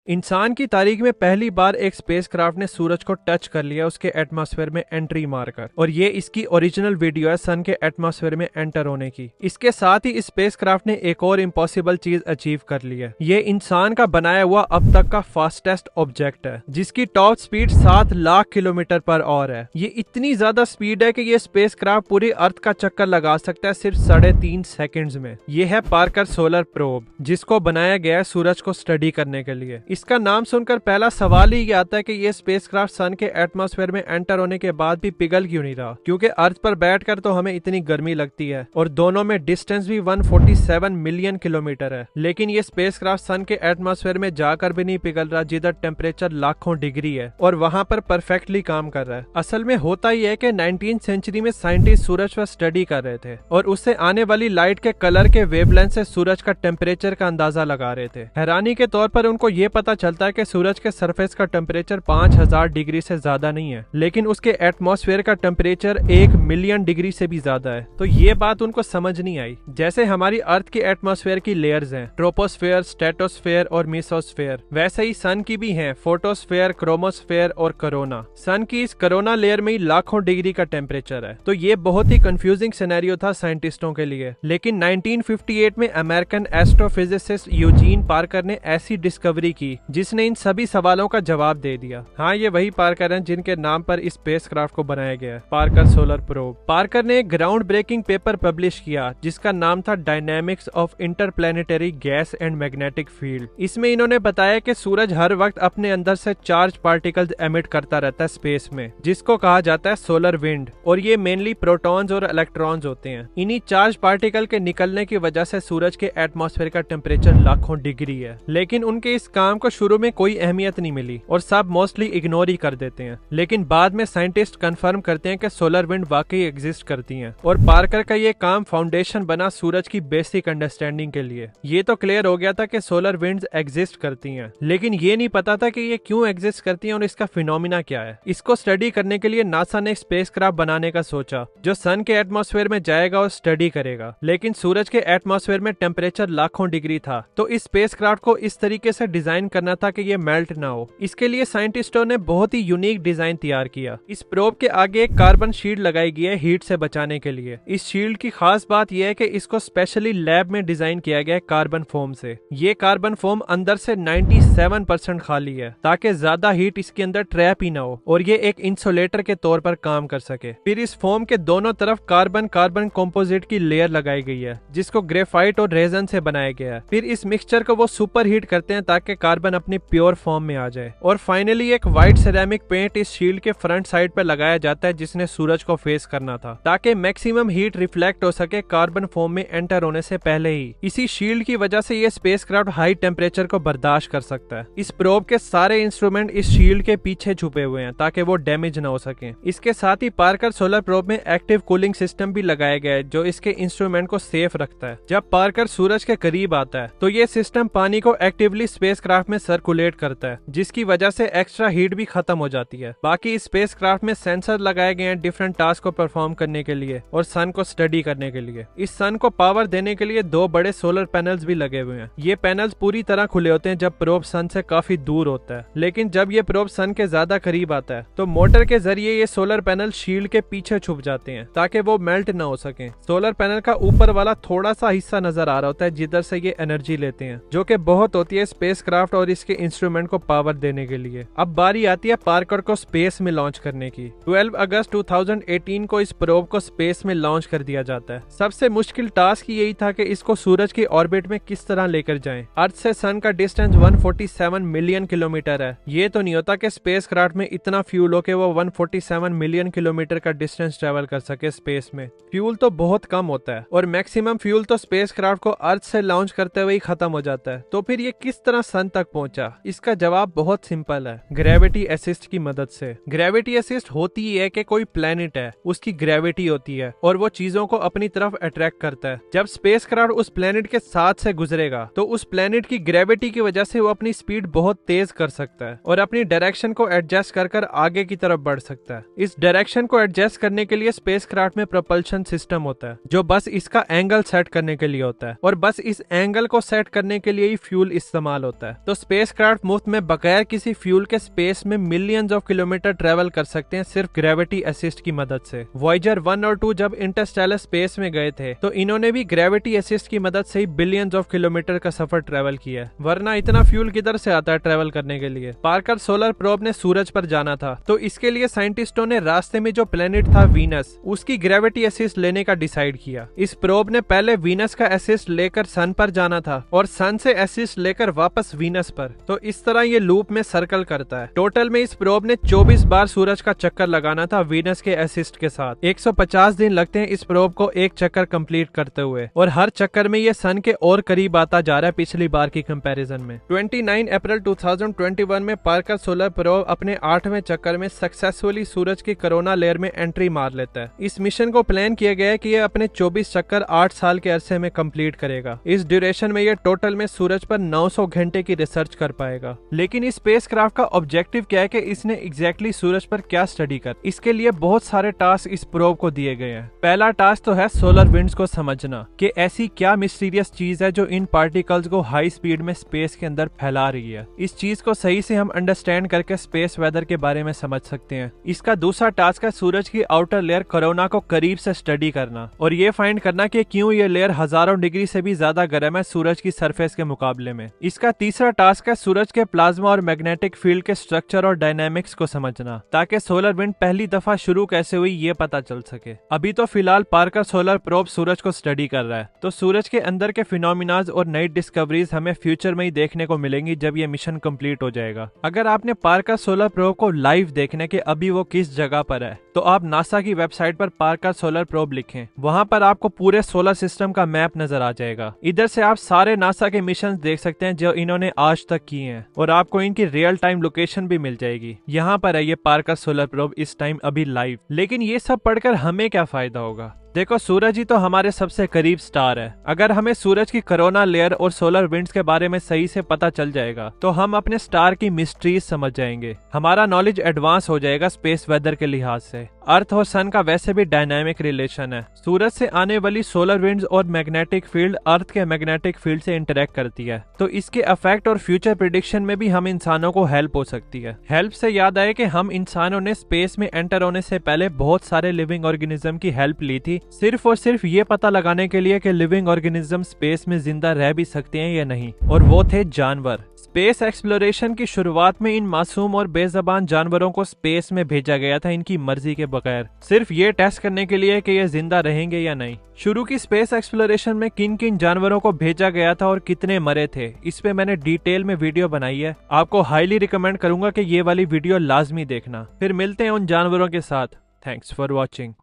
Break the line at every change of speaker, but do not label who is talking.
इंसान की तारीख में पहली बार एक स्पेसक्राफ्ट ने सूरज को टच कर लिया उसके एटमॉस्फेयर में एंट्री मारकर, और ये इसकी ओरिजिनल वीडियो है सन के एटमॉस्फेयर में एंटर होने की। इसके साथ ही इस स्पेसक्राफ्ट ने एक और इम्पॉसिबल चीज अचीव कर ली है। ये इंसान का बनाया हुआ अब तक का फास्टेस्ट ऑब्जेक्ट है, जिसकी top speed 7 lakh kilometre per hour है। ये इतनी ज्यादा स्पीड है कि ये स्पेसक्राफ्ट पूरी अर्थ का चक्कर लगा सकता है सिर्फ 3.5 सेकंड्स में। ये है पार्कर सोलर प्रोब, जिसको बनाया गया है सूरज को स्टडी करने के लिए। इसका नाम सुनकर पहला सवाल ही ये आता है कि ये स्पेसक्राफ्ट सन के एटमॉस्फेयर में एंटर होने के बाद भी पिघल क्यों नहीं रहा, क्योंकि अर्थ पर बैठकर तो हमें इतनी गर्मी लगती है और दोनों में डिस्टेंस भी 147 मिलियन किलोमीटर है। लेकिन ये स्पेसक्राफ्ट सन के एटमॉस्फेयर में जाकर भी नहीं पिघल रहा, जिधर टेम्परेचर लाखों डिग्री है, और वहां पर परफेक्टली काम कर रहा है। असल में होता ही है कि 19th सेंचुरी में साइंटिस्ट सूरज पर स्टडी कर रहे थे और उससे आने वाली लाइट के कलर के वेवलेंथ से सूरज का टेम्परेचर का अंदाजा लगा रहे थे। हैरानी के तौर पर उनको ये पता चलता है कि सूरज के सरफेस का टेम्परेचर 5000 डिग्री से ज्यादा नहीं है, लेकिन उसके एटमॉस्फेयर का टेम्परेचर 1 मिलियन डिग्री से भी ज्यादा है। तो ये बात उनको समझ नहीं आई। जैसे हमारी अर्थ के एटमॉस्फेयर की लेयर्स हैं, ट्रोपोस्फेयर, स्ट्रेटोस्फेयर और मेसोस्फेयर, वैसे ही सन की भी हैं, फोटोस्फेयर, क्रोमोस्फेयर और कोरोना। सन की इस कोरोना लेयर में ही लाखों डिग्री का टेम्परेचर है। तो ये बहुत ही कंफ्यूजिंग सिनेरियो था साइंटिस्टों के लिए। लेकिन 1958 में अमेरिकन एस्ट्रोफिजिसिस्ट यूजीन पार्कर ने ऐसी डिस्कवरी की जिसने इन सभी सवालों का जवाब दे दिया। हाँ, ये वही पार्कर हैं जिनके नाम पर इस स्पेसक्राफ्ट को बनाया गया है, पार्कर सोलर प्रोब। पार्कर ने एक ग्राउंड ब्रेकिंग पेपर पब्लिश किया जिसका नाम था dynamics of interplanetary gas and magnetic field. इसमें इन्होंने बताया कि सूरज हर वक्त अपने अंदर से चार्ज पार्टिकल्स एमिट करता रहता है स्पेस में, जिसको कहा जाता है सोलर विंड, और ये मेनली प्रोटॉन्स और इलेक्ट्रॉन्स होते हैं। इन्हीं चार्ज पार्टिकल के निकलने की वजह से सूरज के एटमॉस्फेयर का टेम्परेचर लाखों डिग्री है। लेकिन उनके इस काम को शुरू में कोई अहमियत नहीं मिली और सब मोस्टली इग्नोर ही कर देते हैं। लेकिन बाद में साइंटिस्ट कंफर्म करते हैं कि सोलर विंड वाकई एग्जिस्ट करती हैं, और पार्कर का ये काम फाउंडेशन बना सूरज की बेसिक अंडरस्टैंडिंग के लिए। ये तो क्लियर हो गया था कि सोलर विंड्स एग्जिस्ट करती हैं, लेकिन ये नहीं पता था कि ये क्यों एग्जिस्ट करती हैं और इसका फिनोमिना क्या है। इसको स्टडी करने के लिए नासा ने स्पेसक्राफ्ट बनाने का सोचा जो सन के एटमॉस्फेयर में जाएगा और स्टडी करेगा। लेकिन सूरज के एटमॉस्फेयर में टेम्परेचर लाखों डिग्री था, तो इस स्पेसक्राफ्ट को इस तरीके से डिजाइन करना था कि ये मेल्ट ना हो। इसके लिए साइंटिस्टों ने बहुत ही यूनिक डिजाइन तैयार किया। इस प्रोब के आगे एक कार्बन शील्ड लगाई गई है हीट से बचाने के लिए। इस शील्ड की खास बात यह है कि इसको स्पेशली लैब में डिजाइन किया गया है कार्बन फोम से। ये कार्बन फोम अंदर से 97% खाली है ताकि ज्यादा हीट इसके अंदर ट्रैप ही ना हो और ये एक इंसुलेटर के तौर पर काम कर सके। फिर इस फोम के दोनों तरफ carbon carbon composite key layer लगाई गई है जिसको ग्रेफाइट और रेजन से बनाया गया है। फिर इस मिक्सचर को वो सुपर हीट करते हैं ताकि कार्बन अपनी प्योर फॉर्म में आ जाए, और फाइनली एक व्हाइट सिरेमिक पेंट इस शील्ड के फ्रंट साइड पर लगाया जाता है जिसने सूरज को फेस करना था ताकि मैक्सिमम हीट रिफ्लेक्ट हो सके कार्बन फॉर्म में एंटर होने से पहले ही। इसी शील्ड की वजह से ये स्पेसक्राफ्ट हाई टेम्परेचर को बर्दाश्त कर सकता है। इस प्रोब के सारे इंस्ट्रूमेंट इस शील्ड के पीछे छुपे हुए हैं ताकि वो डैमेज न हो सके। इसके साथ ही पार्कर सोलर प्रोब में एक्टिव कूलिंग सिस्टम भी लगाया गया है जो इसके इंस्ट्रूमेंट को सेफ रखता है। जब पार्कर सूरज के करीब आता है तो ये सिस्टम पानी को एक्टिवली स्पेसक्राफ्ट में सर्कुलेट करता है जिसकी वजह से एक्स्ट्रा हीट भी खत्म हो जाती है। बाकी इस स्पेसक्राफ्ट में सेंसर लगाए गए हैं डिफरेंट टास्क को परफॉर्म करने के लिए और सन को स्टडी करने के लिए। इस सन को पावर देने के लिए 2 बड़े सोलर पैनल्स भी लगे हुए हैं। ये पैनल्स पूरी तरह खुले होते हैं जब प्रोब सन से काफी दूर होता है, लेकिन जब ये प्रोब सन के ज्यादा करीब आता है तो मोटर के जरिए ये सोलर पैनल शील्ड के पीछे छुप जाते हैं ताकि वो मेल्ट ना हो सके। सोलर पैनल का ऊपर वाला थोड़ा सा हिस्सा नजर आ रहा होता है जिधर से ये एनर्जी लेते हैं, जो कि बहुत होती है स्पेसक्राफ्ट और इसके इंस्ट्रूमेंट को पावर देने के लिए। अब बारी आती है पार्कर को स्पेस में लॉन्च करने की। 12 अगस्त 2018 को इस प्रोब को स्पेस में लॉन्च कर दिया जाता है। सबसे मुश्किल टास्क यही था कि इसको सूरज की ऑर्बिट में किस तरह लेकर जाएं। अर्थ से सन का डिस्टेंस 147 मिलियन किलोमीटर है। ये तो नहीं होता कि स्पेसक्राफ्ट में इतना फ्यूल हो के वो 147 मिलियन किलोमीटर का डिस्टेंस ट्रेवल कर सके स्पेस में। फ्यूल तो बहुत कम होता है और मैक्सिमम फ्यूल तो स्पेसक्राफ्ट को अर्थ से लॉन्च करते हुए ही खत्म हो जाता है। तो फिर ये किस तरह सन तक पहुंचा? इसका जवाब बहुत सिंपल है, ग्रेविटी असिस्ट की मदद से। ग्रेविटी असिस्ट होती ही है कि कोई प्लेनेट है, उसकी ग्रेविटी होती है और वो चीजों को अपनी तरफ अट्रैक्ट करता है। जब स्पेसक्राफ्ट उस प्लेनेट के साथ से गुजरेगा तो उस प्लेनेट की ग्रेविटी की वजह से वो अपनी स्पीड बहुत तेज कर सकता है और अपनी डायरेक्शन को एडजस्ट कर आगे की तरफ बढ़ सकता है। इस डायरेक्शन को एडजस्ट करने के लिए स्पेसक्राफ्ट में प्रोपल्शन सिस्टम होता है जो बस इसका एंगल सेट करने के लिए होता है, और बस इस एंगल को सेट करने के लिए ही फ्यूल इस्तेमाल होता है। तो स्पेसक्राफ्ट मुफ्त में बगैर किसी फ्यूल के स्पेस में मिलियंस ऑफ किलोमीटर ट्रेवल कर सकते हैं सिर्फ ग्रेविटी असिस्ट की मदद से। वॉयेजर 1 और 2 जब इंटरस्टेलर स्पेस में गए थे तो इन्होंने भी ग्रेविटी असिस्ट की मदद से ही बिलियंस ऑफ किलोमीटर का सफर ट्रेवल किया, वरना इतना फ्यूल किधर से आता है ट्रेवल करने के लिए। पार्कर सोलर प्रोब ने सूरज पर जाना था, तो इसके लिए साइंटिस्टों ने रास्ते में जो प्लेनेट था वीनस, उसकी ग्रेविटी असिस्ट लेने का डिसाइड किया। इस प्रोब ने पहले वीनस का असिस्ट लेकर सन पर जाना था और सन से असिस्ट लेकर वापस वीनस पर, तो इस तरह ये लूप में सर्कल करता है। टोटल में इस प्रोब ने 24 बार सूरज का चक्कर लगाना था वीनस के असिस्ट के साथ। 150 दिन लगते हैं इस प्रोब को एक चक्कर कंप्लीट करते हुए, और हर चक्कर में ये सन के और करीब आता जा रहा है पिछली बार की कंपैरिजन में। 29 अप्रैल 2021 में पार्कर सोलर प्रोब अपने 8वें चक्कर में सक्सेसफुली सूरज की कोरोना लेयर में एंट्री मार लेता है। इस मिशन को प्लान किया गया है कि ये अपने 24 चक्कर 8 साल के अरसे में कंप्लीट करेगा। इस ड्यूरेशन में ये टोटल में सूरज पर 900 घंटे की रिसर्च कर पाएगा। लेकिन इस स्पेसक्राफ्ट का ऑब्जेक्टिव क्या है कि इसने एग्जैक्टली सूरज पर क्या स्टडी कर, इसके लिए बहुत सारे टास्क इस प्रोब को दिए गए हैं। पहला टास्क तो है सोलर विंड्स को समझना कि ऐसी क्या मिस्टीरियस चीज है जो इन पार्टिकल्स को हाई स्पीड में स्पेस के अंदर फैला रही है। इस चीज को सही से हम अंडरस्टैंड करके स्पेस वेदर के बारे में समझ सकते हैं। इसका दूसरा टास्क है सूरज की आउटर लेयर कोरोना को करीब से स्टडी करना और ये फाइंड करना कि क्यों ये लेयर हजारों डिग्री से भी ज्यादा गर्म है सूरज की सरफेस के मुकाबले में। इसका तीसरा टास्क है सूरज के प्लाज्मा और मैग्नेटिक फील्ड के स्ट्रक्चर और डायनामिक्स को समझना, ताकि सोलर विंड पहली दफा शुरू कैसे हुई ये पता चल सके। अभी तो फिलहाल पार्कर सोलर प्रोब सूरज को स्टडी कर रहा है, तो सूरज के अंदर के फिनोमिनाज और नई डिस्कवरीज हमें फ्यूचर में ही देखने को मिलेंगी जब ये मिशन कंप्लीट हो जाएगा। अगर आपने पार्कर सोलर प्रोब को लाइव देखने के अभी वो किस जगह पर है, तो आप नासा की वेबसाइट पर पार्कर सोलर प्रोब लिखें, वहां पर आपको पूरे सोलर सिस्टम का मैप नजर आ जाएगा। इधर से आप सारे नासा के मिशन देख सकते हैं जो इन्होंने आज तक किए हैं, और आपको इनकी रियल टाइम लोकेशन भी मिल जाएगी। यहाँ पर है ये पार्कर सोलर प्रोब इस टाइम अभी लाइव। लेकिन ये सब पढ़कर हमें क्या फायदा होगा? देखो, सूरज ही तो हमारे सबसे करीब स्टार है। अगर हमें सूरज की कोरोना लेयर और सोलर विंड्स के बारे में सही से पता चल जाएगा तो हम अपने स्टार की मिस्ट्रीज समझ जाएंगे। हमारा नॉलेज एडवांस हो जाएगा स्पेस वेदर के लिहाज से। अर्थ और सन का वैसे भी डायनामिक रिलेशन है। सूरज से आने वाली सोलर विंड्स और मैग्नेटिक फील्ड अर्थ के मैग्नेटिक फील्ड से इंटरेक्ट करती है, तो इसके इफेक्ट और फ्यूचर प्रिडिक्शन में भी हम इंसानों को हेल्प हो सकती है। हेल्प से याद आए कि हम इंसानों ने स्पेस में एंटर होने से पहले बहुत सारे लिविंग ऑर्गेनिज्म की हेल्प ली थी, सिर्फ और सिर्फ ये पता लगाने के लिए कि लिविंग ऑर्गेनिज्म स्पेस में जिंदा रह भी सकते हैं या नहीं, और वो थे जानवर। स्पेस एक्सप्लोरेशन की शुरुआत में इन मासूम और बेज़बान जानवरों को स्पेस में भेजा गया था इनकी मर्जी के बगैर, सिर्फ ये टेस्ट करने के लिए कि ये जिंदा रहेंगे या नहीं। शुरू की स्पेस एक्सप्लोरेशन में किन किन जानवरों को भेजा गया था और कितने मरे थे, इस पे मैंने डिटेल में वीडियो बनाई है। आपको हाईली रिकमेंड करूंगा कि ये वाली वीडियो लाजमी देखना। फिर मिलते हैं उन जानवरों के साथ। Thanks for watching.